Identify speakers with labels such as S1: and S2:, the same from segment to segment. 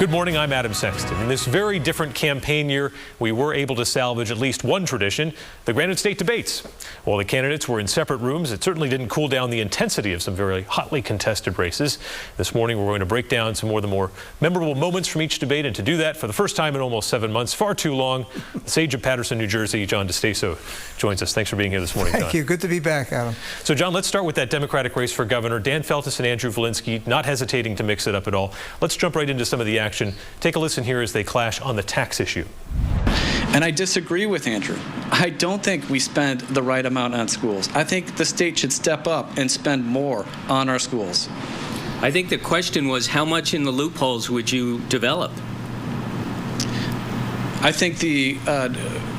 S1: Good morning, I'm Adam Sexton. In this very different campaign year, we were able to salvage at least one tradition, the Granite State debates. While the candidates were in separate rooms, it certainly didn't cool down the intensity of some very hotly contested races. This morning, we're going to break down some of the more memorable moments from each debate, and to do that for the first time in almost 7 months, far too long, the sage of Paterson, New Jersey, John DeStaso, joins us. Thanks for being here this morning, John.
S2: Thank you. Good to be back, Adam.
S1: So, John, let's start with that Democratic race for governor. Dan Feltus and Andrew Volinsky not hesitating to mix it up at all. Let's jump right into some of the action. Take a listen here as they clash on the tax issue.
S3: And I disagree with Andrew. I don't think we spend the right amount on schools. I think the state should step up and spend more on our schools.
S4: I think the question was, how much in the loopholes would you develop?
S3: I think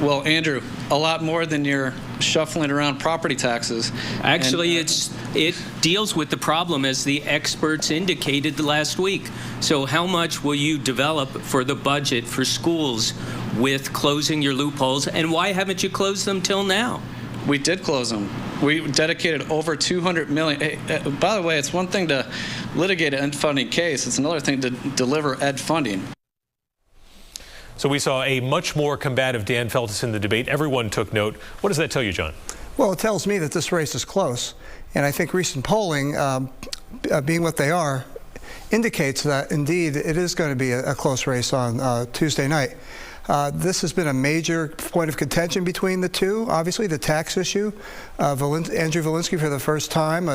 S3: well, Andrew, a lot more than you're shuffling around property taxes.
S4: Actually, it deals with the problem as the experts indicated last week. So how much will you develop for the budget for schools with closing your loopholes, and why haven't you closed them till now?
S3: We did close them. We dedicated over $200 million. Hey, by the way, it's one thing to litigate an ed funding case. It's another thing to deliver ed funding.
S1: So we saw a much more combative Dan Feltus in the debate. Everyone took note. What does that tell you, John?
S2: Well, it tells me that this race is close. And I think recent polling, being what they are, indicates that indeed it is going to be a close race on Tuesday night. This has been a major point of contention between the two. Obviously, the tax issue. Andrew Volinsky, for the first time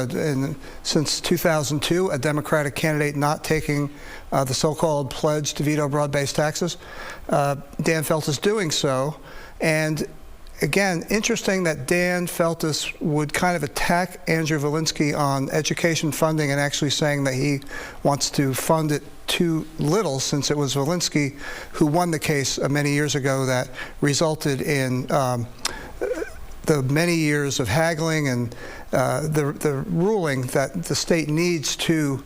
S2: since 2002, a Democratic candidate not taking the so-called pledge to veto broad-based taxes. Dan Feltus doing so. And again, interesting that Dan Feltus would kind of attack Andrew Volinsky on education funding and actually saying that he wants to fund it too little, since it was Volinsky who won the case many years ago that resulted in the many years of haggling and the ruling that the state needs to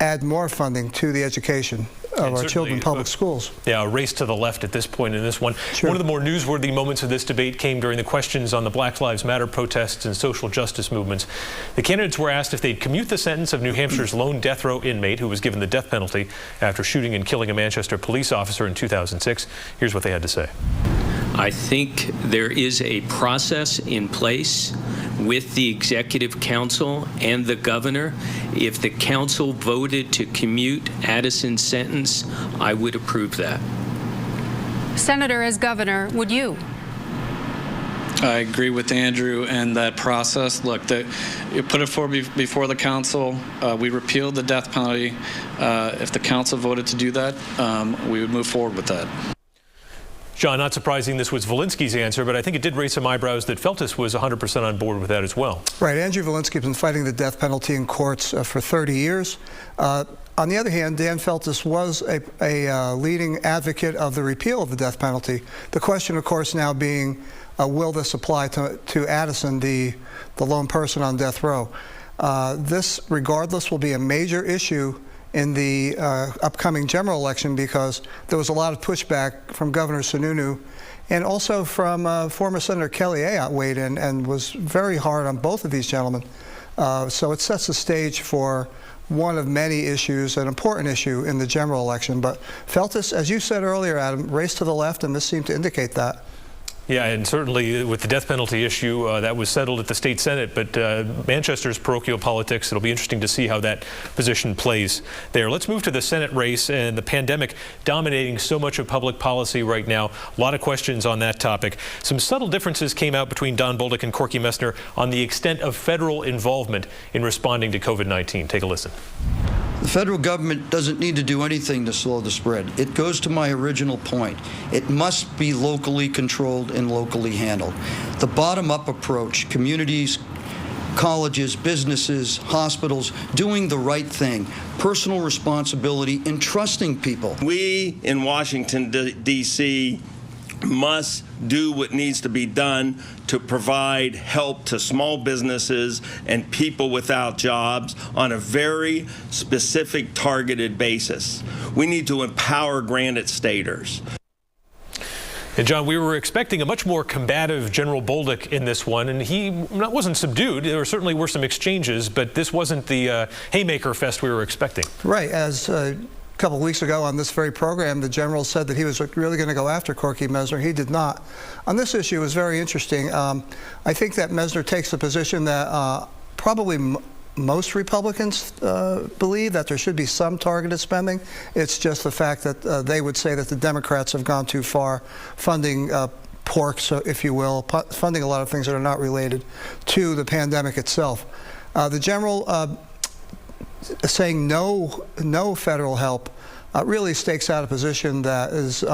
S2: add more funding to the education of our children in public schools.
S1: Yeah, a race to the left at this point in this one.
S2: Sure.
S1: One of the more newsworthy moments of this debate came during the questions on the Black Lives Matter protests and social justice movements. The candidates were asked if they'd commute the sentence of New Hampshire's lone death row inmate who was given the death penalty after shooting and killing a Manchester police officer in 2006. Here's what they had to say.
S4: I think there is a process in place with the Executive Council and the governor. If the council voted to commute Addison's sentence, I would approve that.
S5: Senator, as governor, would you?
S3: I agree with Andrew and that process. Look, you put it before the council. We repealed the death penalty. If the council voted to do that, we would move forward with that.
S1: John, not surprising this was Volinsky's answer, but I think it did raise some eyebrows that Feltus was 100% on board with that as well.
S2: Right. Andrew Volinsky has been fighting the death penalty in courts for 30 years. On the other hand, Dan Feltus was a leading advocate of the repeal of the death penalty. The question, of course, now being, will this apply to Addison, the lone person on death row? This, regardless, will be a major issue in the upcoming general election, because there was a lot of pushback from Governor Sununu and also from former Senator Kelly Ayotte weighed in and was very hard on both of these gentlemen. So it sets the stage for one of many issues, an important issue in the general election. But Feltus, as you said earlier, Adam, race to the left, and this seemed to indicate that.
S1: Yeah, and certainly with the death penalty issue, that was settled at the state Senate, but Manchester's parochial politics, it'll be interesting to see how that position plays there. Let's move to the Senate race and the pandemic dominating so much of public policy right now. A lot of questions on that topic. Some subtle differences came out between Don Bolduc and Corky Messner on the extent of federal involvement in responding to COVID-19. Take a listen.
S6: The federal government doesn't need to do anything to slow the spread. It goes to my original point. It must be locally controlled and locally handled. The bottom-up approach, communities, colleges, businesses, hospitals, doing the right thing, personal responsibility, and trusting people.
S7: We in Washington, D.C. must do what needs to be done to provide help to small businesses and people without jobs on a very specific, targeted basis. We need to empower Granite Staters.
S1: And John, we were expecting a much more combative General Bolduc in this one, and he wasn't subdued. There certainly were some exchanges, but this wasn't the haymaker fest we were expecting.
S2: Right. As a couple of weeks ago on this very program, the general said that he was really going to go after Corky Messner. He did not. On this issue, it was very interesting. I think that Messner takes a position that probably most Republicans believe, that there should be some targeted spending. It's just the fact that they would say that the Democrats have gone too far, funding pork, so if you will, funding a lot of things that are not related to the pandemic itself. The general saying no federal help really stakes out a position that is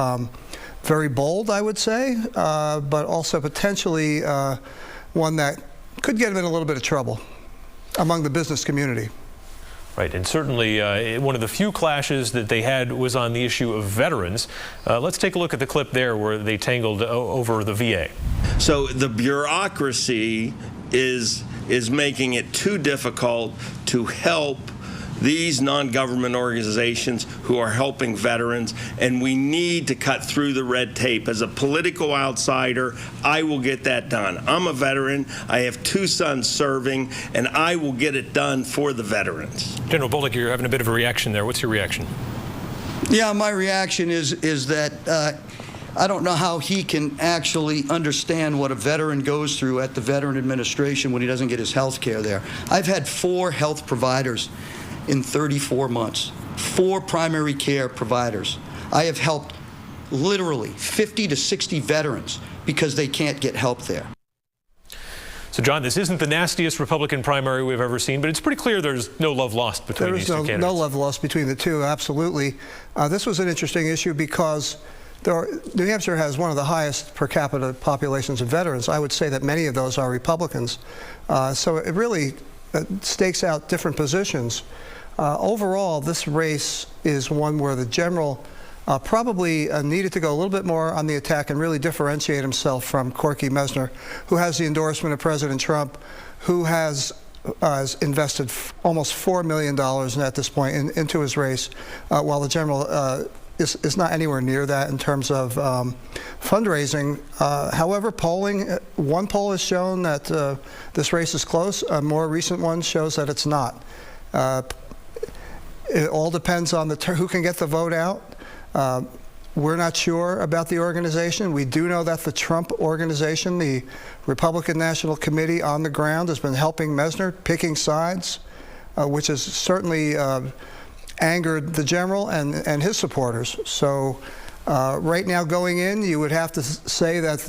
S2: very bold, I would say, but also potentially one that could get him in a little bit of trouble among the business community.
S1: Right, and certainly one of the few clashes that they had was on the issue of veterans. Let's take a look at the clip there where they tangled over the VA.
S7: So the bureaucracy is making it too difficult to help these non-government organizations who are helping veterans, and we need to cut through the red tape. As a political outsider, I will get that done. I'm a veteran. I have 2 sons serving, and I will get it done for the veterans.
S1: General Bolduc, you're having a bit of a reaction there. What's your reaction?
S6: Yeah, my reaction is that I don't know how he can actually understand what a veteran goes through at the Veteran Administration when he doesn't get his health care there. I've had 4 health providers in 34 months, 4 primary care providers. I have helped literally 50 to 60 veterans because they can't get help there.
S1: So, John, this isn't the nastiest Republican primary we've ever seen, but it's pretty clear there's no love lost between these two candidates.
S2: No love lost between the two, absolutely. This was an interesting issue because New Hampshire has one of the highest per capita populations of veterans. I would say that many of those are Republicans. So it really stakes out different positions. Overall, this race is one where the general probably needed to go a little bit more on the attack and really differentiate himself from Corky Messner, who has the endorsement of President Trump, who has invested almost $4 million at this point into his race, while the general is not anywhere near that in terms of fundraising. However, one poll has shown that this race is close. A more recent one shows that it's not. It all depends on who can get the vote out. We're not sure about the organization. We do know that the Trump organization, the Republican National Committee on the ground, has been helping Messner, picking sides, which has certainly angered the general and his supporters. So right now going in, you would have to say that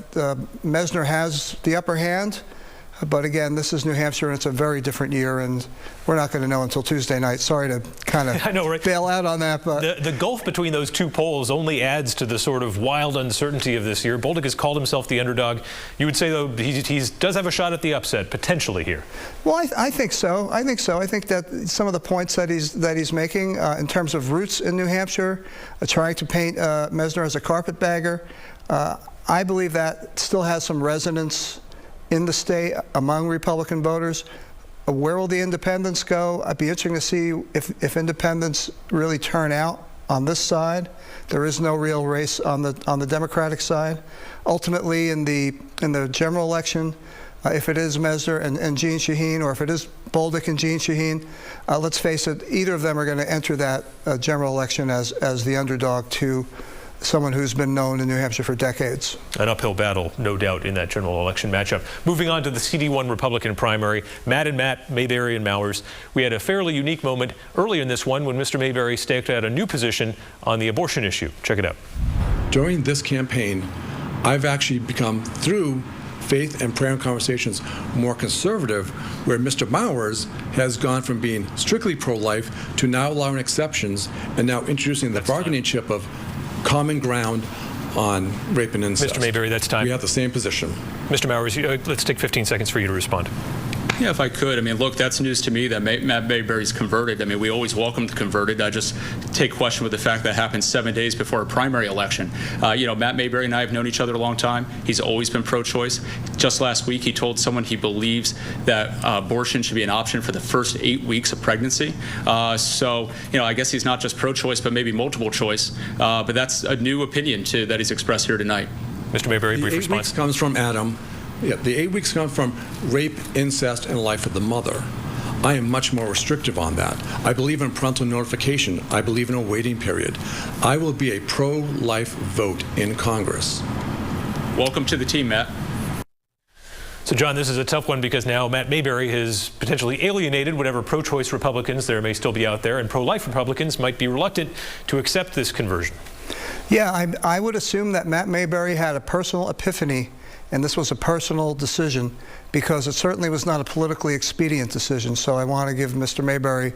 S2: Messner has the upper hand. But again, this is New Hampshire, and it's a very different year, and we're not going to know until Tuesday night. Sorry to kind of bail out on that. But
S1: the gulf between those 2 polls only adds to the sort of wild uncertainty of this year. Bolduc has called himself the underdog. You would say, though, he does have a shot at the upset, potentially here. Well,
S2: I think so. I think that some of the points that he's making in terms of roots in New Hampshire, trying to paint Messner as a carpetbagger, I believe that still has some resonance in the state among Republican voters. Where will the independents go? I'd be interested to see if independents really turn out on this side. There is no real race on the Democratic side. Ultimately, in the general election, if it is Messner and Jeanne Shaheen, or if it is Bolduc and Jeanne Shaheen, let's face it, either of them are going to enter that general election as the underdog to someone who's been known in New Hampshire for decades.
S1: An uphill battle, no doubt, in that general election matchup. Moving on to the CD1 Republican primary, Matt Mayberry and Mowers. We had a fairly unique moment early in this one when Mr. Mayberry staked out a new position on the abortion issue. Check it out.
S8: During this campaign, I've actually become, through faith and prayer and conversations, more conservative, where Mr. Mowers has gone from being strictly pro-life to now allowing exceptions and now introducing the bargaining chip of common ground on rape and incest.
S1: Mr. Mayberry, that's time.
S8: We have the same position.
S1: Mr. Mowers, let's take 15 seconds for you to respond.
S9: Yeah, if I could. I mean, look, that's news to me that Matt Mayberry's converted. I mean, we always welcome the converted. I just take question with the fact that happened 7 days before a primary election. Matt Mayberry and I have known each other a long time. He's always been pro-choice. Just last week, he told someone he believes that abortion should be an option for the first 8 weeks of pregnancy. I guess he's not just pro-choice, but maybe multiple choice. But that's a new opinion, too, that he's expressed here tonight.
S1: Mr. Mayberry, brief response.
S8: 8 weeks comes from Adam. Yeah, the 8 weeks come from rape, incest, and life of the mother. I am much more restrictive on that. I believe in parental notification. I believe in a waiting period. I will be a pro-life vote in Congress.
S9: Welcome to the team, Matt.
S1: So, John, this is a tough one because now Matt Mayberry has potentially alienated whatever pro-choice Republicans there may still be out there, and pro-life Republicans might be reluctant to accept this conversion.
S2: Yeah, I would assume that Matt Mayberry had a personal epiphany, and this was a personal decision, because it certainly was not a politically expedient decision. So I want to give Mr. Mayberry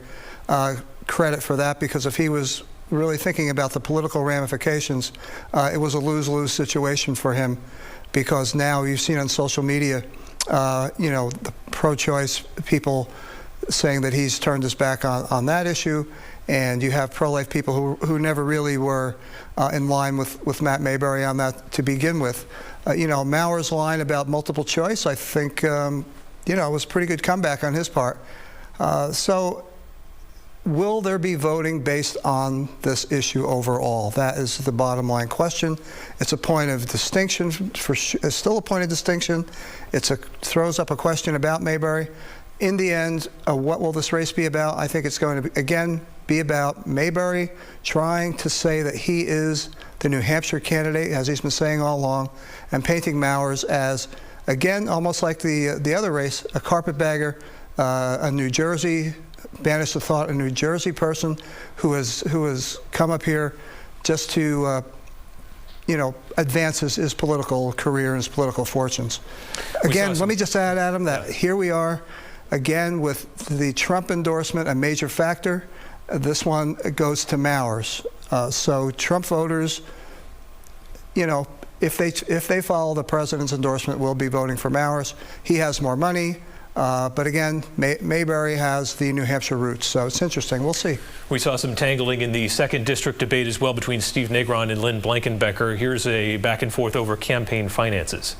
S2: credit for that, because if he was really thinking about the political ramifications, it was a lose-lose situation for him, because now you've seen on social media, you know, the pro-choice people saying that he's turned his back on that issue, and you have pro-life people who never really were in line with Matt Mayberry on that to begin with. You know, Mauer's line about multiple choice, I think, you know, was a pretty good comeback on his part. So will there be voting based on this issue overall? That is the bottom line question. It's a point of distinction, it's still a point of distinction. Throws up a question about Mayberry. In the end, what will this race be about? I think it's going to, again, be about Mayberry trying to say that he is the New Hampshire candidate, as he's been saying all along, and painting Mauers as, again, almost like the other race, a carpetbagger, a New Jersey, banish the thought, a New Jersey person who has come up here just to you know, advance his political career and his political fortunes. Again, let me just add, Adam, that here we are, again, with the Trump endorsement, a major factor. This one goes to Mauers. So Trump voters, you know, if they follow the president's endorsement, will be voting for Mauers. He has more money. But again, Mayberry has the New Hampshire roots, so it's interesting. We'll see. We saw some tangling in the 2nd District debate as well between Steve Negron and Lynn Blankenbecker. Here's a back and forth over campaign finances.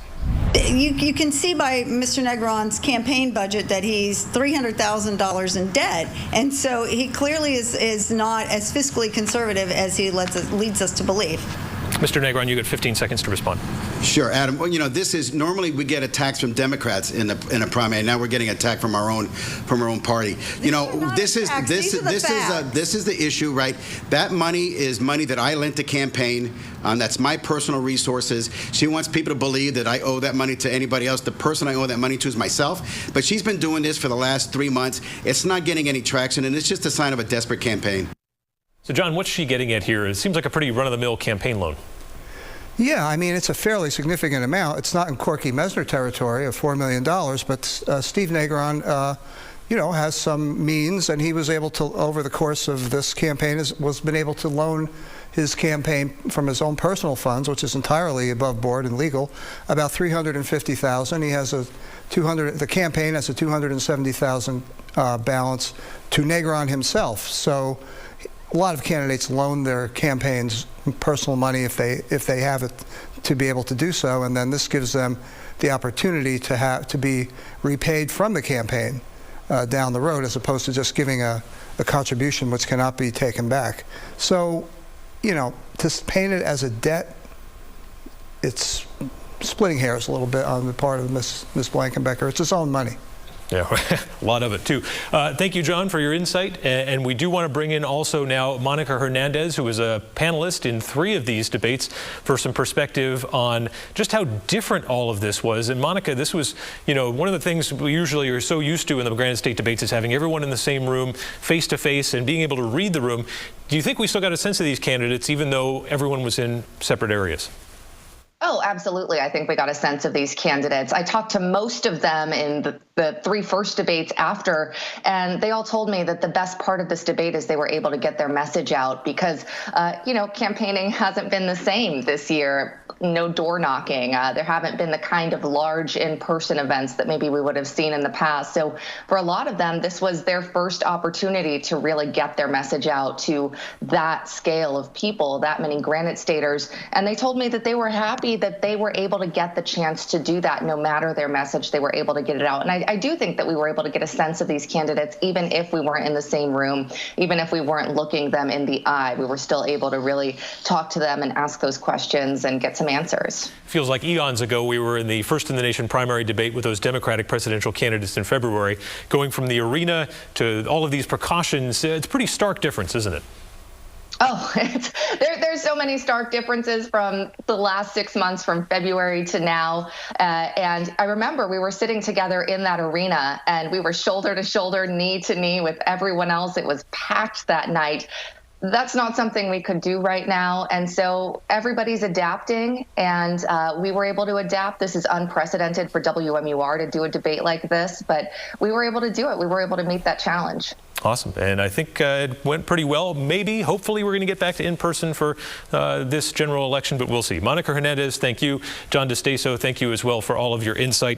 S10: You can see by Mr. Negron's campaign budget that he's $300,000 in debt, and so he clearly is not as fiscally conservative as he leads us to believe.
S1: Mr. Negron, you get 15 seconds to respond.
S11: Sure, Adam. Well, you know, this is normally we get attacks from Democrats in a primary. Now we're getting attacked from our own party. You know, this is the issue, right? That money is money that I lent to campaign. That's my personal resources. She wants people to believe that I owe that money to anybody else. The person I owe that money to is myself. But she's been doing this for the last 3 months. It's not getting any traction, and it's just a sign of a desperate campaign. So, John, what's she getting at here? It seems like a pretty run-of-the-mill campaign loan. Yeah, I mean, it's a fairly significant amount. It's not in Corky Mesner territory of $4 million, but Steve Negron, you know, has some means, and he was able to, over the course of this campaign, was been able to loan his campaign from his own personal funds, which is entirely above board and legal, about $350,000. He has the campaign has a $270,000 balance to Negron himself. So a lot of candidates loan their campaigns personal money if they have it to be able to do so, and then this gives them the opportunity to be repaid from the campaign down the road, as opposed to just giving a contribution which cannot be taken back. So, you know, to paint it as a debt, it's splitting hairs a little bit on the part of Ms. Blankenbecker. It's his own money. Yeah, a lot of it, too. Thank you, John, for your insight. And we do want to bring in also now Monica Hernandez, who is a panelist in 3 of these debates, for some perspective on just how different all of this was. And Monica, this was, you know, one of the things we usually are so used to in the Granite State debates is having everyone in the same room, face to face, and being able to read the room. Do you think we still got a sense of these candidates, even though everyone was in separate areas?
S12: Oh, absolutely. I think we got a sense of these candidates. I talked to most of them in the 3 first debates after, and they all told me that the best part of this debate is they were able to get their message out because, you know, campaigning hasn't been the same this year. No door knocking. There haven't been the kind of large in-person events that maybe we would have seen in the past. So for a lot of them, this was their first opportunity to really get their message out to that scale of people, that many Granite Staters. And they told me that they were happy that they were able to get the chance to do that. No matter their message, they were able to get it out. And I do think that we were able to get a sense of these candidates, even if we weren't in the same room, even if we weren't looking them in the eye. We were still able to really talk to them and ask those questions and get some answers.
S1: Feels like eons ago we were in the first in the nation primary debate with those Democratic presidential candidates in February. Going from the arena to all of these precautions, it's a pretty stark difference, isn't it?
S12: Oh, there's so many stark differences from the last 6 months, from February to now. And I remember we were sitting together in that arena and we were shoulder to shoulder, knee to knee with everyone else. It was packed that night. That's not something we could do right now. And so everybody's adapting, and we were able to adapt. This is unprecedented for WMUR to do a debate like this, but we were able to do it. We were able to meet that challenge.
S1: Awesome. And I think it went pretty well. Maybe, hopefully, we're going to get back to in-person for this general election, but we'll see. Monica Hernandez, thank you. John DeStaso, thank you as well for all of your insight.